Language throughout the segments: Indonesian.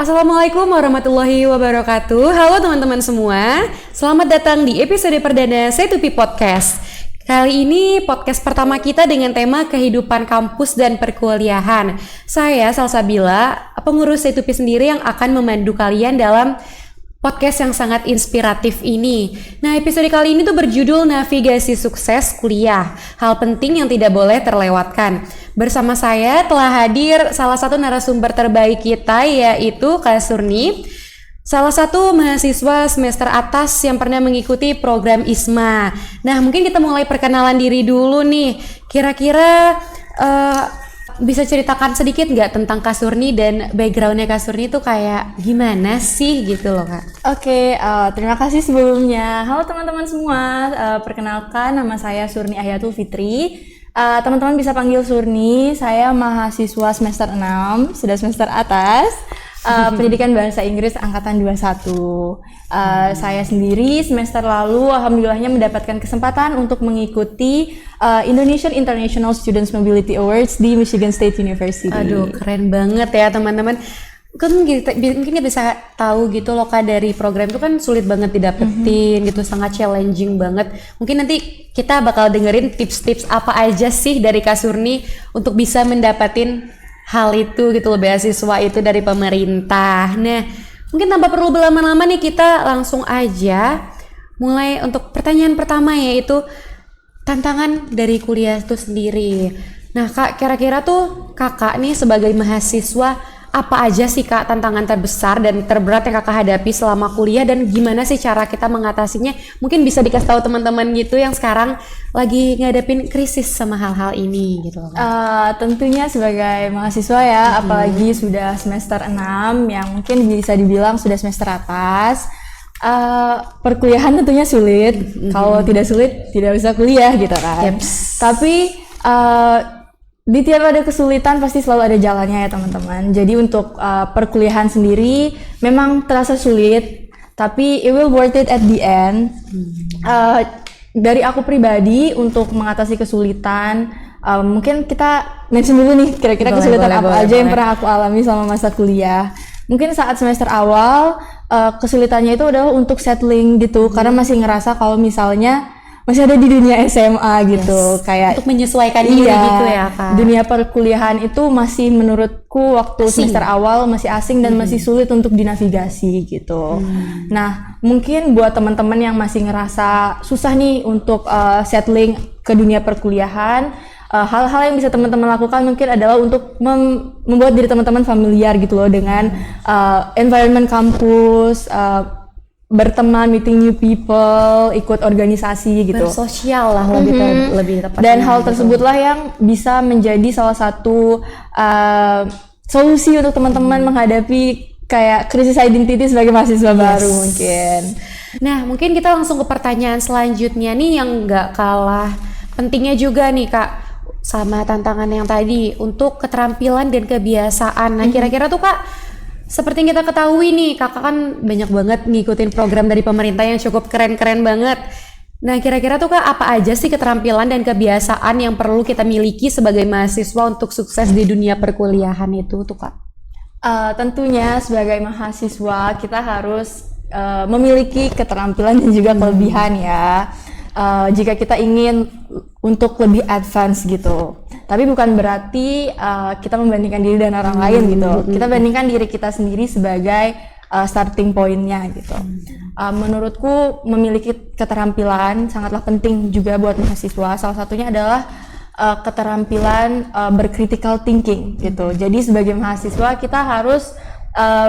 Assalamualaikum warahmatullahi wabarakatuh. Halo teman-teman semua, selamat datang di episode perdana C2P Podcast. Kali ini podcast pertama kita dengan tema kehidupan kampus dan perkuliahan. Saya Salsabila, pengurus C2P sendiri yang akan memandu kalian dalam podcast yang sangat inspiratif ini. Nah, episode kali ini tuh berjudul Navigasi Sukses Kuliah, hal penting yang tidak boleh terlewatkan. Bersama saya telah hadir salah satu narasumber terbaik kita, yaitu Kak Surni, salah satu mahasiswa semester atas yang pernah mengikuti program ISMA. Nah, mungkin kita mulai perkenalan diri dulu nih. Kira-kira bisa ceritakan sedikit nggak tentang Kak Surni dan backgroundnya Kak Surni itu kayak gimana sih gitu loh Kak? Oke, terima kasih sebelumnya. Halo teman-teman semua, perkenalkan nama saya Surni Ahyatul Fitri. Teman-teman bisa panggil Surni, saya mahasiswa semester 6, sudah semester atas, pendidikan bahasa Inggris angkatan 21. Saya sendiri semester lalu alhamdulillahnya mendapatkan kesempatan untuk mengikuti Indonesian International Students Mobility Awards di Michigan State University. Aduh, keren banget ya teman-teman. Mungkin kita bisa tahu gitu loh Kak, dari program itu kan sulit banget didapetin gitu, sangat challenging banget. Mungkin nanti kita bakal dengerin tips-tips apa aja sih dari Kak Surni untuk bisa mendapatin hal itu gitu loh, beasiswa itu dari pemerintah. Nah, mungkin tanpa perlu berlama-lama nih, kita langsung aja mulai untuk pertanyaan pertama, yaitu tantangan dari kuliah itu sendiri. Nah Kak, kira-kira tuh kakak nih sebagai mahasiswa, apa aja sih Kak tantangan terbesar dan terberat yang kakak hadapi selama kuliah, dan gimana sih cara kita mengatasinya? Mungkin bisa dikasih tahu teman-teman gitu yang sekarang lagi ngadepin krisis sama hal-hal ini gitu loh. Tentunya sebagai mahasiswa ya, apalagi sudah semester 6 yang mungkin bisa dibilang sudah semester atas, perkuliahan tentunya sulit. Kalau tidak sulit tidak bisa kuliah gitu kan. Tapi di tiap ada kesulitan pasti selalu ada jalannya ya teman-teman. Jadi untuk perkuliahan sendiri memang terasa sulit, tapi it will worth it at the end. Dari aku pribadi untuk mengatasi kesulitan, mungkin kita mention dulu nih kira-kira kesulitan apa aja yang pernah aku alami selama masa kuliah. Mungkin saat semester awal kesulitannya itu adalah untuk settling gitu, karena masih ngerasa kalau misalnya masih ada di dunia SMA gitu, kayak untuk menyesuaikan diri gitu ya Kak. Dunia perkuliahan itu masih menurutku waktu semester awal masih asing dan masih sulit untuk dinavigasi gitu. Nah, mungkin buat teman-teman yang masih ngerasa susah nih untuk settling ke dunia perkuliahan, hal-hal yang bisa teman-teman lakukan mungkin adalah untuk membuat diri teman-teman familiar gitu loh dengan environment kampus, berteman, meeting new people, ikut organisasi gitu. Bersosial lah lebih tepat. Dan hal tersebutlah yang bisa menjadi salah satu solusi untuk teman-teman menghadapi kayak krisis identity sebagai mahasiswa baru mungkin. Nah, mungkin kita langsung ke pertanyaan selanjutnya nih yang nggak kalah pentingnya juga nih Kak, sama tantangan yang tadi untuk keterampilan dan kebiasaan. Nah, kira-kira tuh Kak, seperti yang kita ketahui nih, kakak kan banyak banget ngikutin program dari pemerintah yang cukup keren-keren banget. Nah, kira-kira tuh Kak, apa aja sih keterampilan dan kebiasaan yang perlu kita miliki sebagai mahasiswa untuk sukses di dunia perkuliahan itu tuh Kak? Tentunya sebagai mahasiswa kita harus memiliki keterampilan dan juga kelebihan ya. Jika kita ingin untuk lebih advance gitu. Tapi bukan berarti kita membandingkan diri dengan orang lain gitu. Kita bandingkan diri kita sendiri sebagai starting point-nya gitu. Menurutku memiliki keterampilan sangatlah penting juga buat mahasiswa. Salah satunya adalah keterampilan bercritical thinking gitu. Jadi sebagai mahasiswa kita harus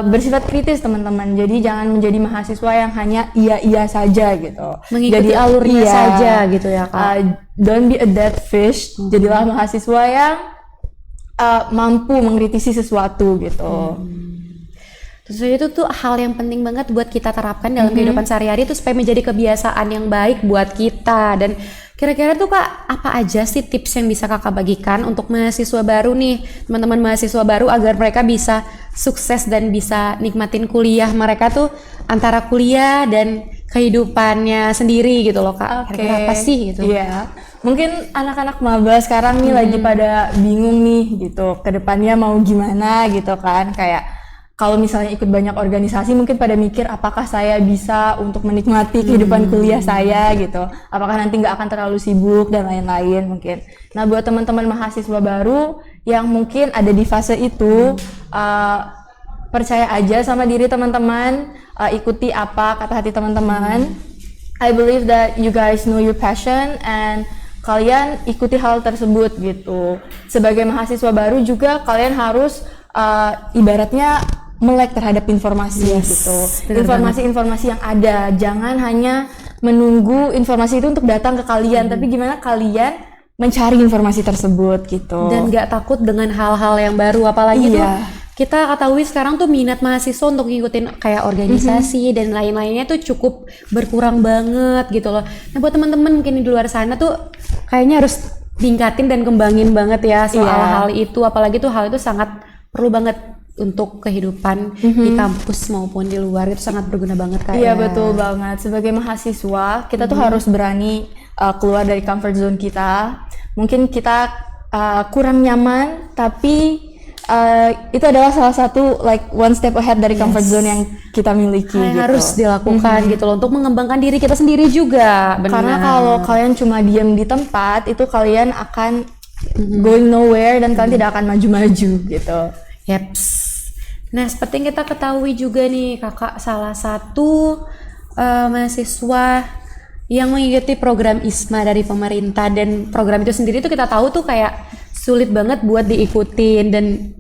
bersifat kritis teman-teman. Jadi jangan menjadi mahasiswa yang hanya iya saja gitu. Mengikuti alurnya saja gitu ya Kak. Don't be a dead fish. Jadilah mahasiswa yang mampu mengkritisi sesuatu gitu. Terus itu tuh hal yang penting banget buat kita terapkan dalam kehidupan sehari-hari itu supaya menjadi kebiasaan yang baik buat kita. Dan kira-kira tuh Kak, apa aja sih tips yang bisa Kakak bagikan untuk mahasiswa baru nih, teman-teman mahasiswa baru, agar mereka bisa sukses dan bisa nikmatin kuliah mereka tuh antara kuliah dan kehidupannya sendiri gitu loh Kak. Kira-kira apa sih gitu? Iya. Mungkin anak-anak maba sekarang nih lagi pada bingung nih gitu, kedepannya mau gimana gitu kan, kayak kalau misalnya ikut banyak organisasi mungkin pada mikir apakah saya bisa untuk menikmati kehidupan kuliah saya gitu, apakah nanti nggak akan terlalu sibuk dan lain-lain mungkin. Nah buat teman-teman mahasiswa baru yang mungkin ada di fase itu, percaya aja sama diri teman-teman, ikuti apa kata hati teman-teman. I believe that you guys know your passion and kalian ikuti hal tersebut gitu. Sebagai mahasiswa baru juga kalian harus ibaratnya melek terhadap informasi gitu. Informasi-informasi yang ada. Jangan hanya menunggu informasi itu untuk datang ke kalian, tapi gimana kalian mencari informasi tersebut gitu. Dan gak takut dengan hal-hal yang baru, apalagi tuh kita ketahui sekarang tuh minat mahasiswa untuk ngikutin kayak organisasi dan lain-lainnya tuh cukup berkurang banget gitu loh. Nah buat teman-teman mungkin di luar sana tuh kayaknya harus tingkatin dan kembangin banget ya soal hal itu, apalagi tuh hal itu sangat perlu banget untuk kehidupan di kampus maupun di luar, itu sangat berguna banget kayak. Iya betul banget. Sebagai mahasiswa kita tuh harus berani keluar dari comfort zone kita. Mungkin kita kurang nyaman, tapi itu adalah salah satu like one step ahead dari comfort zone yang kita miliki gitu. Harus dilakukan gitu loh untuk mengembangkan diri kita sendiri juga. Benar. Karena kalau kalian cuma diam di tempat itu kalian akan going nowhere dan kalian tidak akan maju-maju gitu. Yeps. Nah seperti yang kita ketahui juga nih kakak salah satu mahasiswa yang mengikuti program ISMA dari pemerintah, dan program itu sendiri tuh kita tahu tuh kayak sulit banget buat diikutin, dan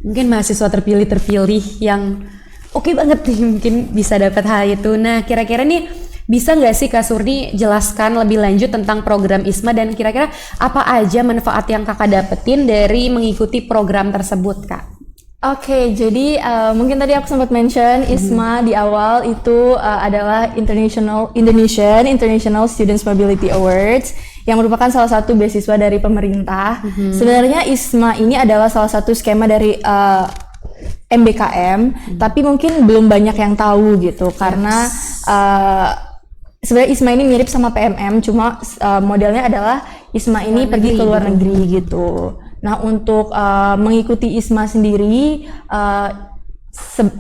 mungkin mahasiswa terpilih yang oke banget nih mungkin bisa dapat hal itu. Nah kira-kira nih bisa nggak sih Kak Surni jelaskan lebih lanjut tentang program ISMA dan kira-kira apa aja manfaat yang kakak dapetin dari mengikuti program tersebut Kak? Oke, jadi mungkin tadi aku sempat mention ISMA di awal itu adalah Indonesian International Students Mobility Awards yang merupakan salah satu beasiswa dari pemerintah. Sebenarnya ISMA ini adalah salah satu skema dari MBKM, tapi mungkin belum banyak yang tahu gitu karena sebenarnya ISMA ini mirip sama PMM, cuma modelnya adalah ISMA ini pergi ke luar negeri gitu. Nah untuk mengikuti ISMA sendiri,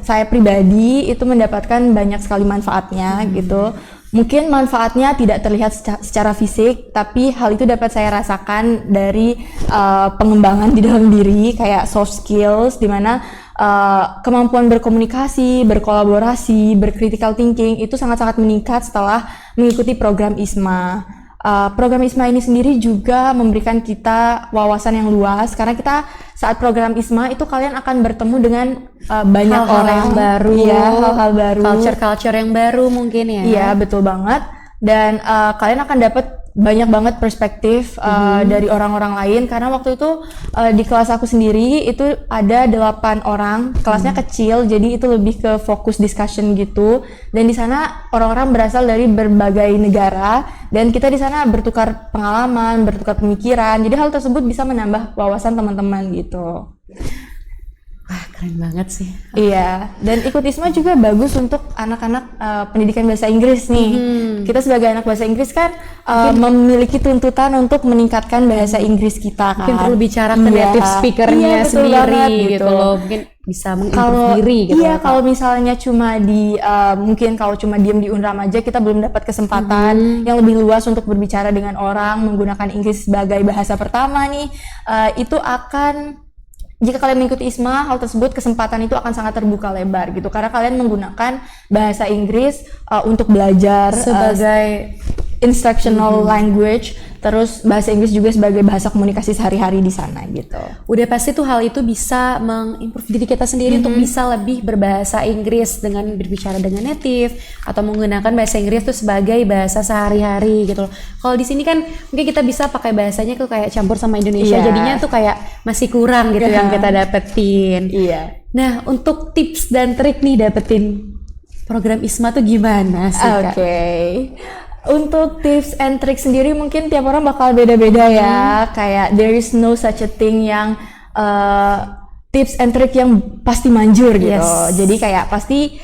saya pribadi itu mendapatkan banyak sekali manfaatnya gitu. Mungkin manfaatnya tidak terlihat secara fisik, tapi hal itu dapat saya rasakan dari pengembangan di dalam diri, kayak soft skills, di mana kemampuan berkomunikasi, berkolaborasi, bercritical thinking itu sangat-sangat meningkat setelah mengikuti program ISMA. Program ISMA ini sendiri juga memberikan kita wawasan yang luas karena kita saat program ISMA itu kalian akan bertemu dengan banyak hal-hal orang yang baru, hal-hal baru, culture yang baru mungkin ya. Iya betul banget, dan kalian akan dapat banyak banget perspektif dari orang-orang lain karena waktu itu di kelas aku sendiri itu ada 8 orang, kelasnya kecil jadi itu lebih ke fokus discussion gitu, dan di sana orang-orang berasal dari berbagai negara dan kita di sana bertukar pengalaman, bertukar pemikiran, jadi hal tersebut bisa menambah wawasan teman-teman gitu. Wah keren banget sih. Iya, dan ikut ISMA juga bagus untuk anak-anak pendidikan bahasa Inggris nih. Kita sebagai anak bahasa Inggris kan memiliki tuntutan untuk meningkatkan bahasa Inggris kita kan. Mungkin perlu bicara ke native speakernya sendiri gitu loh. Mungkin bisa mengimprove diri gitu. Iya, kalau misalnya cuma mungkin kalau cuma diam di Unram aja kita belum dapat kesempatan yang lebih luas untuk berbicara dengan orang menggunakan Inggris sebagai bahasa pertama nih. Itu akan, jika kalian mengikuti ISMA, hal tersebut kesempatan itu akan sangat terbuka lebar gitu karena kalian menggunakan bahasa Inggris untuk belajar sebagai instructional language, terus bahasa Inggris juga sebagai bahasa komunikasi sehari-hari di sana gitu. Udah pasti tuh hal itu bisa mengimprove diri kita sendiri untuk bisa lebih berbahasa Inggris dengan berbicara dengan native atau menggunakan bahasa Inggris tuh sebagai bahasa sehari-hari gitu loh. Kalau di sini kan mungkin kita bisa pakai bahasanya tuh kayak campur sama Indonesia, jadinya tuh kayak masih kurang gitu yang kita dapetin. Iya. Nah, untuk tips dan trik nih dapetin program ISMA tuh gimana sih Kak? Oke. Untuk tips and trick sendiri mungkin tiap orang bakal beda-beda ya. Kayak there is no such a thing yang tips and trick yang pasti manjur gitu. Jadi kayak pasti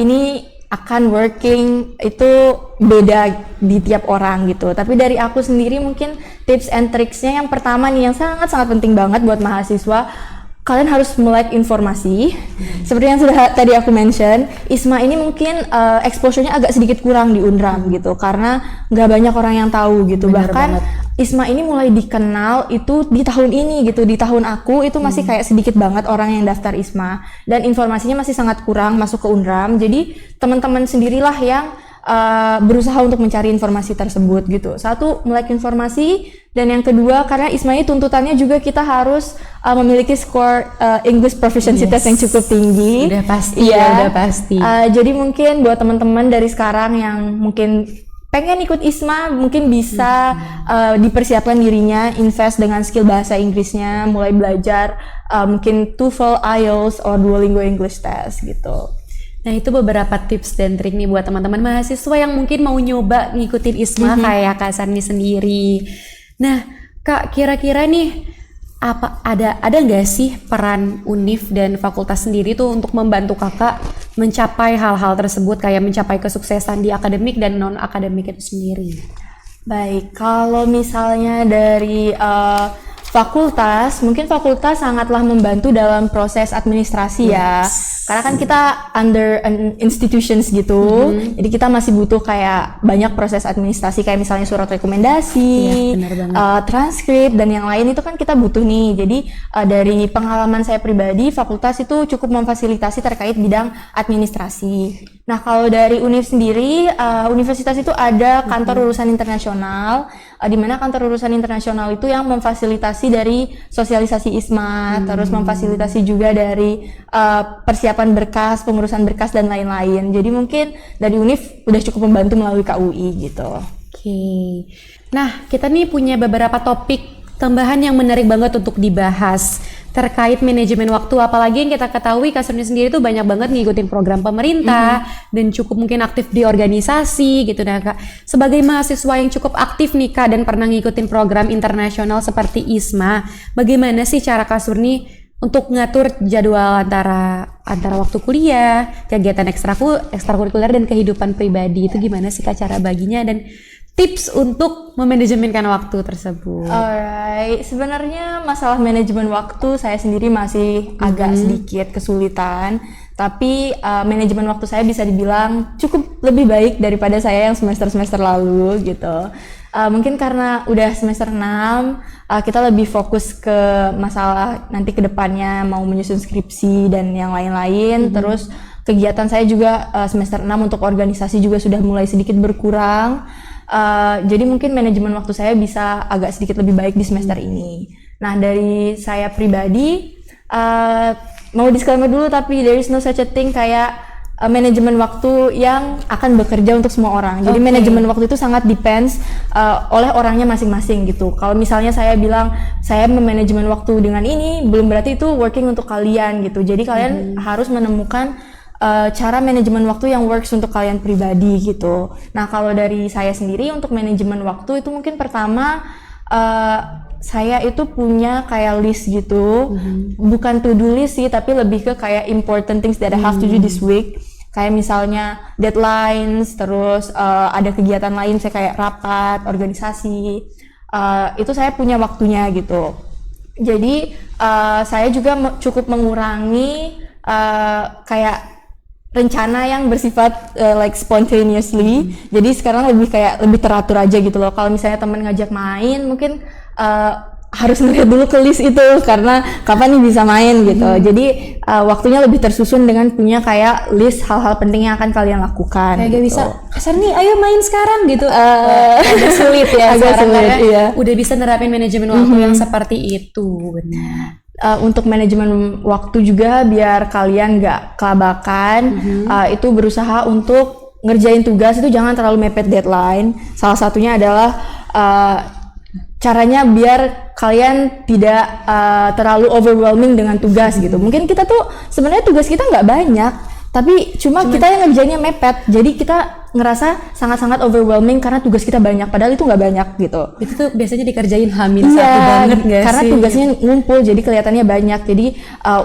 ini akan working itu beda di tiap orang gitu. Tapi dari aku sendiri mungkin tips and tricksnya yang pertama nih yang sangat-sangat penting banget buat mahasiswa, kalian harus melek informasi. Seperti yang sudah tadi aku mention, ISMA ini mungkin exposure-nya agak sedikit kurang di Unram gitu, karena nggak banyak orang yang tahu gitu. Benar Bahkan banget. ISMA ini mulai dikenal itu di tahun ini gitu, di tahun aku itu masih kayak sedikit banget orang yang daftar ISMA, dan informasinya masih sangat kurang masuk ke Unram. Jadi teman-teman sendirilah yang berusaha untuk mencari informasi tersebut gitu. Satu, melek informasi, dan yang kedua karena ISMA ini tuntutannya juga kita harus memiliki skor English proficiency test yang cukup tinggi. Udah pasti, Iya. udah pasti. Jadi mungkin buat teman-teman dari sekarang yang mungkin pengen ikut ISMA, mungkin bisa dipersiapkan dirinya, invest dengan skill bahasa Inggrisnya, mulai belajar mungkin TOEFL, IELTS, or Duolingo English Test gitu. Nah, itu beberapa tips dan trik nih buat teman-teman mahasiswa yang mungkin mau nyoba ngikutin ISMA kayak Kak Sarni sendiri. Nah, Kak, kira-kira nih ada nggak sih peran UNIF dan fakultas sendiri tuh untuk membantu Kakak mencapai hal-hal tersebut, kayak mencapai kesuksesan di akademik dan non akademik itu sendiri? Baik, kalau misalnya dari fakultas, mungkin fakultas sangatlah membantu dalam proses administrasi ya. Karena kan kita under an institutions gitu, jadi kita masih butuh kayak banyak proses administrasi, kayak misalnya surat rekomendasi, Benar banget. transkrip, dan yang lain itu kan kita butuh nih. Jadi dari pengalaman saya pribadi, fakultas itu cukup memfasilitasi terkait bidang administrasi. Nah, kalau dari UNIF sendiri, universitas itu ada kantor urusan internasional, di mana kantor urusan internasional itu yang memfasilitasi dari sosialisasi ISMA, terus memfasilitasi juga dari persiapan berkas, pengurusan berkas, dan lain-lain. Jadi mungkin dari UNIF udah cukup membantu melalui KUI gitu. Oke. Nah, kita nih punya beberapa topik tambahan yang menarik banget untuk dibahas terkait manajemen waktu, apalagi yang kita ketahui Kak Sarni sendiri tuh banyak banget ngikutin program pemerintah dan cukup mungkin aktif di organisasi gitu. Nah, Kak, sebagai mahasiswa yang cukup aktif nih Kak dan pernah ngikutin program internasional seperti ISMA, bagaimana sih cara Kak Sarni untuk ngatur jadwal antara waktu kuliah, kegiatan ekstrakurikuler dan kehidupan pribadi, itu gimana sih Kak cara baginya dan tips untuk memanajemenkan waktu tersebut? Alright, sebenarnya masalah manajemen waktu saya sendiri masih agak sedikit kesulitan, tapi manajemen waktu saya bisa dibilang cukup lebih baik daripada saya yang semester-semester lalu gitu. Mungkin karena udah semester 6, kita lebih fokus ke masalah nanti ke depannya mau menyusun skripsi dan yang lain-lain. Terus kegiatan saya juga semester 6 untuk organisasi juga sudah mulai sedikit berkurang. Jadi mungkin manajemen waktu saya bisa agak sedikit lebih baik di semester ini. Nah, dari saya pribadi, mau disclaimer dulu, tapi there is no such a thing kayak manajemen waktu yang akan bekerja untuk semua orang. Jadi manajemen waktu itu sangat depends oleh orangnya masing-masing gitu. Kalau misalnya saya bilang saya memanajemen waktu dengan ini, belum berarti itu working untuk kalian gitu. Jadi kalian harus menemukan cara manajemen waktu yang works untuk kalian pribadi gitu. Nah, kalau dari saya sendiri untuk manajemen waktu itu mungkin pertama saya itu punya kayak list gitu, bukan to-do list sih, tapi lebih ke kayak important things that I have to do this week. Kayak misalnya deadlines, terus ada kegiatan lain saya kayak rapat, organisasi, itu saya punya waktunya gitu. Jadi saya juga cukup mengurangi kayak rencana yang bersifat like spontaneously. Jadi sekarang lebih teratur aja gitu loh. Kalau misalnya teman ngajak main, mungkin harus ngeliat dulu ke list itu karena kapan nih bisa main gitu. Jadi waktunya lebih tersusun dengan punya kayak list hal-hal penting yang akan kalian lakukan. Kayak gitu. gak bisa, Kasar nih ayo main sekarang gitu. Agak sulit ya agak sekarang sulit, karena iya. udah bisa nerapin manajemen waktu yang seperti itu. Benar. Untuk manajemen waktu juga biar kalian nggak kelabakan, itu berusaha untuk ngerjain tugas itu jangan terlalu mepet deadline. Salah satunya adalah caranya biar kalian tidak terlalu overwhelming dengan tugas gitu. Mungkin kita tuh sebenarnya tugas kita nggak banyak, tapi cuma kita yang ngerjainnya mepet. Jadi kita ngerasa sangat-sangat overwhelming karena tugas kita banyak, padahal itu nggak banyak gitu. Itu tuh biasanya dikerjain H-1 banget gak karena sih? tugasnya ngumpul jadi kelihatannya banyak. Jadi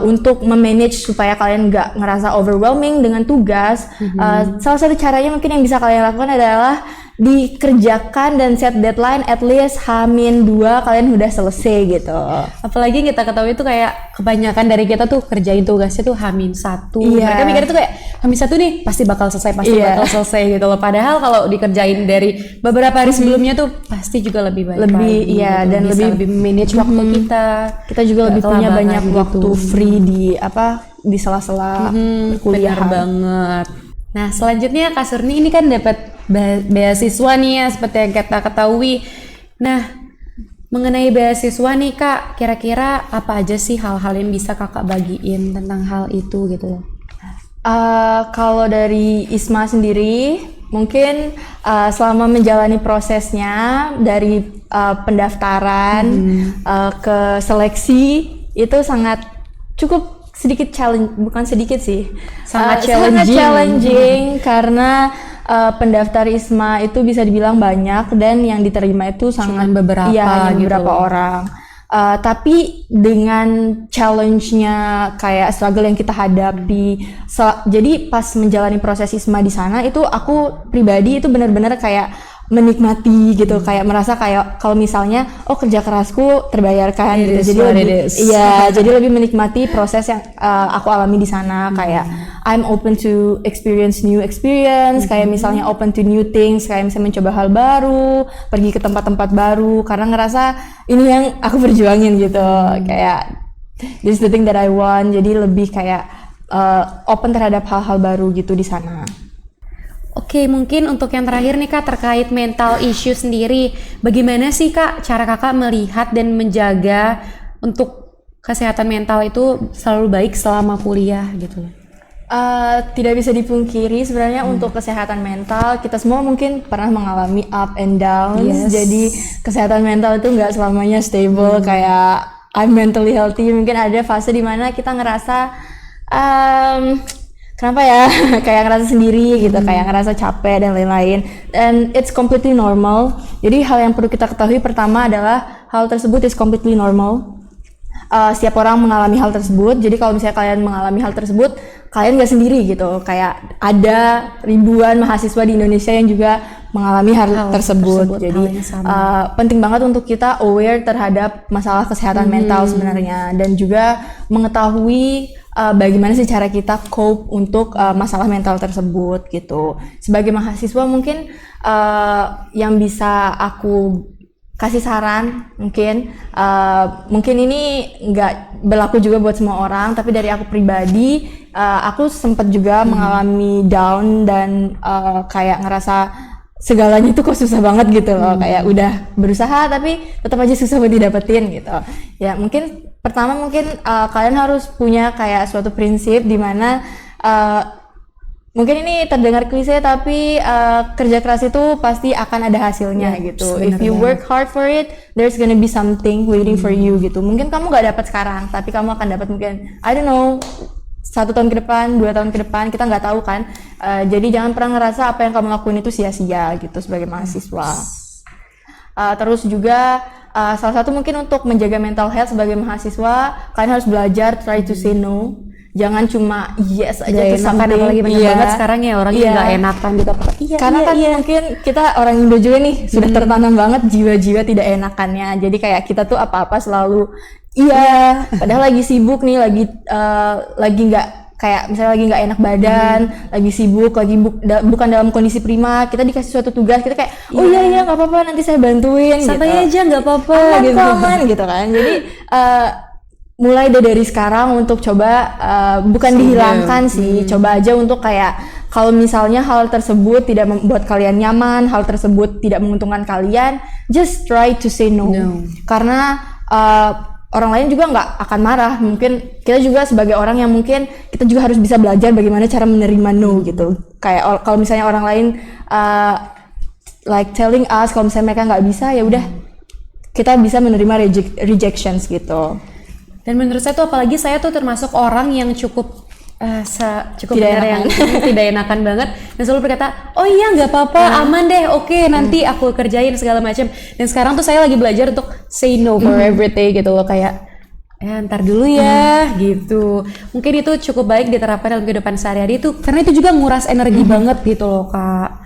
untuk memanage supaya kalian nggak ngerasa overwhelming dengan tugas, salah satu caranya mungkin yang bisa kalian lakukan adalah dikerjakan dan set deadline at least H-2 kalian udah selesai gitu. Apalagi kita ketahui itu kayak kebanyakan dari kita tuh kerjain tugasnya tuh H-1. Mereka mikir tuh kayak H-1 nih pasti bakal selesai, bakal selesai gitu loh. Padahal kalau dikerjain dari beberapa hari sebelumnya tuh pasti juga lebih baik lagi, dan lebih manage waktu kita. Kita juga lebih punya banyak waktu free di sela-sela kuliah banget. Nah, selanjutnya Kak Surni ini kan dapat beasiswa nih ya, seperti yang kita ketahui. Nah, mengenai beasiswa nih Kak, kira-kira apa aja sih hal-hal yang bisa Kakak bagiin tentang hal itu gitu loh? Kalau dari ISMA sendiri, mungkin selama menjalani prosesnya dari pendaftaran ke seleksi itu sangat cukup sedikit challenge, bukan sedikit sih, sangat challenging karena pendaftar ISMA itu bisa dibilang banyak dan yang diterima itu sangat beberapa orang. Tapi dengan challenge-nya kayak struggle yang kita hadapi, jadi pas menjalani proses ISMA di sana itu aku pribadi itu benar-benar kayak menikmati gitu, kayak merasa kayak kalau misalnya kerja kerasku terbayarkan gitu. Jadi lebih menikmati proses yang aku alami di sana. Kayak I'm open to experience new experience, kayak misalnya open to new things, kayak misalnya mencoba hal baru, pergi ke tempat-tempat baru karena ngerasa ini yang aku perjuangin gitu. Kayak this is the thing that I want. Jadi lebih kayak open terhadap hal-hal baru gitu di sana. Oke, mungkin untuk yang terakhir nih Kak, terkait mental issue sendiri, bagaimana sih Kak cara Kakak melihat dan menjaga untuk kesehatan mental itu selalu baik selama kuliah gitu? Tidak bisa dipungkiri sebenarnya untuk kesehatan mental kita semua mungkin pernah mengalami up and downs. Jadi kesehatan mental itu nggak selamanya stable kayak I'm mentally healthy. Mungkin ada fase dimana kita ngerasa kenapa ya kayak ngerasa sendiri gitu, kayak ngerasa capek dan lain-lain, and it's completely normal. Jadi hal yang perlu kita ketahui pertama adalah hal tersebut is completely normal. Setiap orang mengalami hal tersebut. Jadi kalau misalnya kalian mengalami hal tersebut, kalian gak sendiri gitu. Kayak ada ribuan mahasiswa di Indonesia yang juga mengalami hal tersebut. Jadi penting banget untuk kita aware terhadap masalah kesehatan mental sebenarnya, dan juga mengetahui bagaimana sih cara kita cope untuk masalah mental tersebut gitu. Sebagai mahasiswa mungkin yang bisa aku kasih saran mungkin ini nggak berlaku juga buat semua orang, tapi dari aku pribadi aku sempat juga mengalami down dan kayak ngerasa segalanya itu kok susah banget gitu loh, kayak udah berusaha tapi tetap aja susah buat didapetin gitu. Ya mungkin pertama kalian harus punya kayak suatu prinsip di mana mungkin ini terdengar klise tapi kerja keras itu pasti akan ada hasilnya gitu. If you work hard for it, there's gonna be something waiting for you gitu. Mungkin kamu nggak dapat sekarang, tapi kamu akan dapat mungkin I don't know 1 tahun ke depan, 2 tahun ke depan, kita nggak tahu kan. Jadi jangan pernah ngerasa apa yang kamu lakuin itu sia-sia gitu sebagai mahasiswa. Terus juga salah satu mungkin untuk menjaga mental health sebagai mahasiswa, kalian harus belajar try to say no. Jangan cuma yes aja tuh sampai apalagi banyak banget sekarang ya orang yang nggak enakan gitu. Karena mungkin kita orang Indo juga nih sudah tertanam banget jiwa-jiwa tidak enakannya. Jadi kayak kita tuh apa-apa selalu padahal lagi sibuk nih, lagi nggak kayak misalnya lagi nggak enak badan, lagi sibuk, bukan dalam kondisi prima, kita dikasih suatu tugas, kita kayak iya nggak apa-apa, nanti saya bantuin, santai aja nggak apa-apa, aman gitu kan. Jadi mulai dari sekarang untuk coba bukan dihilangkan sih, coba aja untuk kayak kalau misalnya hal tersebut tidak membuat kalian nyaman, hal tersebut tidak menguntungkan kalian, just try to say no. Karena orang lain juga nggak akan marah. Mungkin kita juga sebagai orang yang mungkin kita juga harus bisa belajar bagaimana cara menerima no gitu. Kayak kalau misalnya orang lain like telling us kalau misalnya mereka nggak bisa, ya udah kita bisa menerima rejections gitu. Dan menurut saya tuh apalagi saya tuh termasuk orang yang cukup tidak enakan banget dan selalu berkata oh iya nggak apa-apa, aman deh, oke, nanti aku kerjain segala macam. Dan sekarang tuh saya lagi belajar untuk say no for everything gitu loh, kayak ntar dulu ya gitu. Mungkin itu cukup baik diterapkan dalam kehidupan sehari-hari itu, karena itu juga nguras energi banget gitu loh Kak.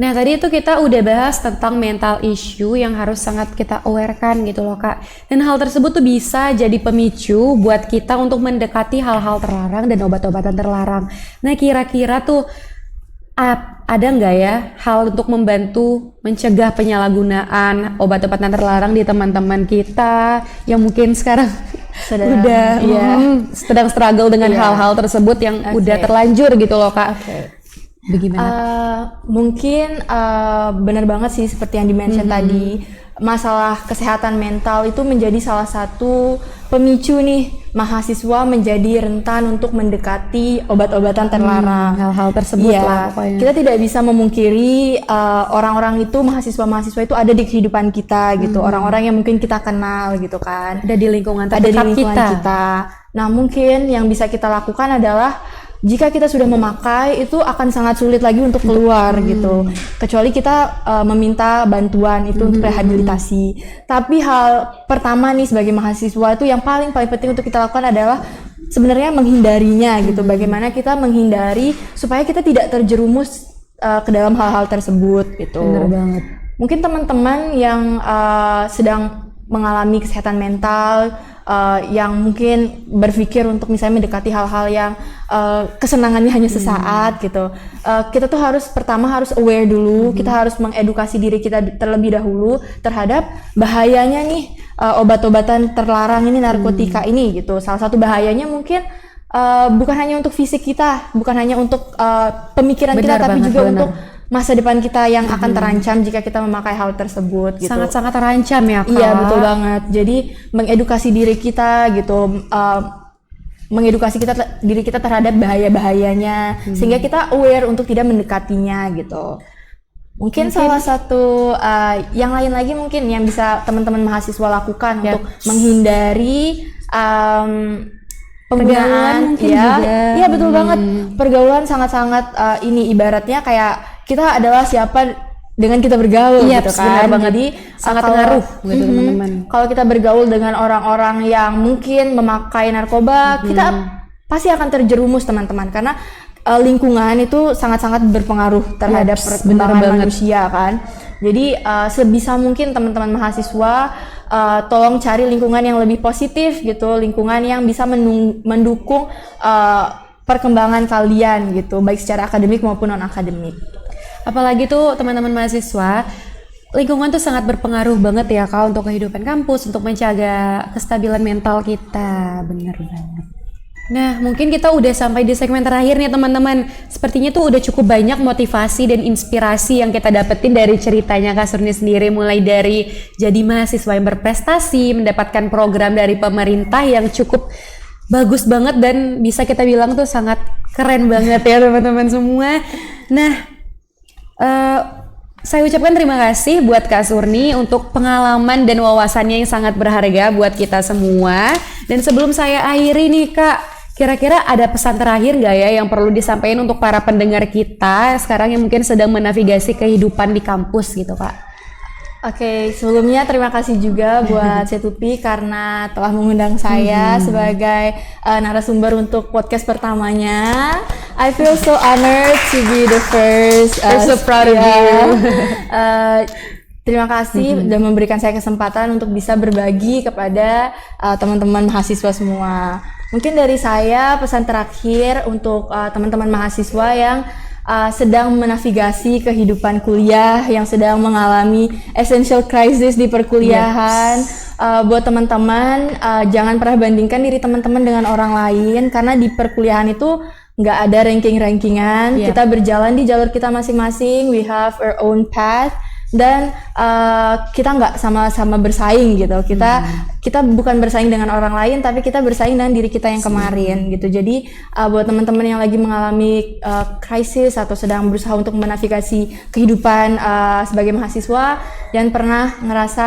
Nah, tadi itu kita udah bahas tentang mental issue yang harus sangat kita aware-kan gitu loh, Kak. Dan hal tersebut tuh bisa jadi pemicu buat kita untuk mendekati hal-hal terlarang dan obat-obatan terlarang. Nah, kira-kira tuh ada nggak ya hal untuk membantu mencegah penyalahgunaan obat-obatan terlarang di teman-teman kita yang mungkin sekarang sedang struggle dengan hal-hal tersebut yang udah terlanjur gitu loh, Kak. Bagaimana? Mungkin benar banget sih seperti yang dimention tadi, masalah kesehatan mental itu menjadi salah satu pemicu nih mahasiswa menjadi rentan untuk mendekati obat-obatan terlarang. Hal-hal tersebut lah pokoknya. Kita tidak bisa memungkiri orang-orang itu, mahasiswa-mahasiswa itu ada di kehidupan kita gitu, orang-orang yang mungkin kita kenal gitu kan, Ada di lingkungan kita. Nah, mungkin yang bisa kita lakukan adalah jika kita sudah memakai itu akan sangat sulit lagi untuk keluar gitu, kecuali kita meminta bantuan itu untuk rehabilitasi. Tapi hal pertama nih sebagai mahasiswa itu yang paling penting untuk kita lakukan adalah sebenarnya menghindarinya gitu. Bagaimana kita menghindari supaya kita tidak terjerumus ke dalam hal-hal tersebut gitu. Benar banget. Mungkin teman-teman yang sedang mengalami kesehatan mental, yang mungkin berpikir untuk misalnya mendekati hal-hal yang kesenangannya hanya sesaat gitu, kita tuh pertama harus aware dulu, kita harus mengedukasi diri kita terlebih dahulu terhadap bahayanya nih obat-obatan terlarang ini, narkotika ini gitu. Salah satu bahayanya mungkin bukan hanya untuk fisik kita, bukan hanya untuk pemikiran kita, tapi juga untuk masa depan kita yang akan terancam jika kita memakai hal tersebut gitu. Sangat-sangat terancam ya, Kak. Iya, betul banget. Jadi mengedukasi diri kita gitu, mengedukasi diri kita terhadap bahaya-bahayanya, sehingga kita aware untuk tidak mendekatinya gitu. Mungkin salah satu yang lain lagi mungkin yang bisa teman-teman mahasiswa lakukan untuk menghindari penggunaan ya betul banget, pergaulan sangat-sangat ini ibaratnya kayak kita adalah siapa dengan kita bergaul gitu kan. Jadi sangat pengaruh gitu teman-teman. Kalau kita bergaul dengan orang-orang yang mungkin memakai narkoba, kita pasti akan terjerumus teman-teman, karena lingkungan itu sangat-sangat berpengaruh terhadap perkembangan manusia kan. Jadi sebisa mungkin teman-teman mahasiswa tolong cari lingkungan yang lebih positif gitu, lingkungan yang bisa mendukung perkembangan kalian gitu, baik secara akademik maupun non akademik. Apalagi tuh teman-teman mahasiswa, lingkungan tuh sangat berpengaruh banget ya, Kak, untuk kehidupan kampus, untuk menjaga kestabilan mental kita. Bener banget. Nah, mungkin kita udah sampai di segmen terakhir nih teman-teman. Sepertinya tuh udah cukup banyak motivasi dan inspirasi yang kita dapetin dari ceritanya Kak Surni sendiri, mulai dari jadi mahasiswa yang berprestasi, mendapatkan program dari pemerintah yang cukup bagus banget dan bisa kita bilang tuh sangat keren banget ya teman-teman semua. Nah, saya ucapkan terima kasih buat Kak Surni untuk pengalaman dan wawasannya yang sangat berharga buat kita semua. Dan sebelum saya akhiri nih Kak, kira-kira ada pesan terakhir nggak ya yang perlu disampaikan untuk para pendengar kita sekarang yang mungkin sedang menavigasi kehidupan di kampus gitu Kak? Oke, sebelumnya terima kasih juga buat Setupi karena telah mengundang saya sebagai narasumber untuk podcast pertamanya. I feel so honored to be the first. I'm so proud of you. Terima kasih sudah memberikan saya kesempatan untuk bisa berbagi kepada teman-teman mahasiswa semua. Mungkin dari saya pesan terakhir untuk teman-teman mahasiswa yang sedang menavigasi kehidupan kuliah, yang sedang mengalami essential crisis di perkuliahan. Buat teman-teman, jangan pernah bandingkan diri teman-teman dengan orang lain, karena di perkuliahan itu nggak ada ranking-rankingan. Kita berjalan di jalur kita masing-masing, we have our own path, dan kita nggak sama-sama bersaing gitu. Kita bukan bersaing dengan orang lain, tapi kita bersaing dengan diri kita yang kemarin gitu. Jadi buat teman-teman yang lagi mengalami krisis atau sedang berusaha untuk menavigasi kehidupan sebagai mahasiswa, jangan pernah ngerasa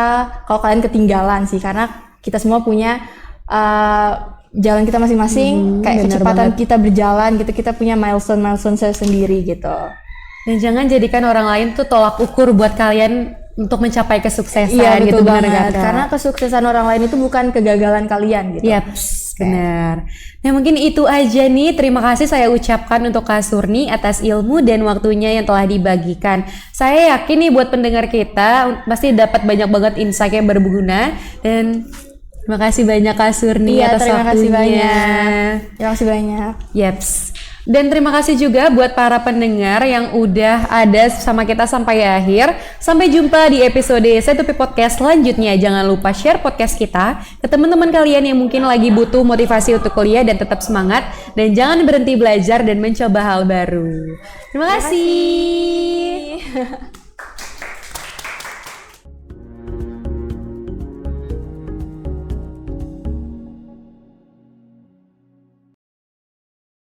kalau kalian ketinggalan sih, karena kita semua punya jalan kita masing-masing, kayak kecepatan kita berjalan gitu, kita punya milestone sendiri gitu. Dan jangan jadikan orang lain tuh tolak ukur buat kalian untuk mencapai kesuksesan Iya gitu, betul benar banget. nggak, Kak? Karena kesuksesan orang lain itu bukan kegagalan kalian gitu. Yaps, benar. Nah mungkin itu aja nih, terima kasih saya ucapkan untuk Kak Surni atas ilmu dan waktunya yang telah dibagikan. Saya yakin nih buat pendengar kita pasti dapat banyak banget insight yang berguna, dan terima kasih banyak Kak Surni Iya, atas terima waktunya. kasih banyak. Terima kasih banyak. Yaps. Dan terima kasih juga buat para pendengar yang udah ada sama kita sampai akhir. Sampai jumpa di episode Setupi Podcast selanjutnya. Jangan lupa share podcast kita ke teman-teman kalian yang mungkin lagi butuh motivasi untuk kuliah dan tetap semangat. Dan jangan berhenti belajar dan mencoba hal baru. Terima kasih.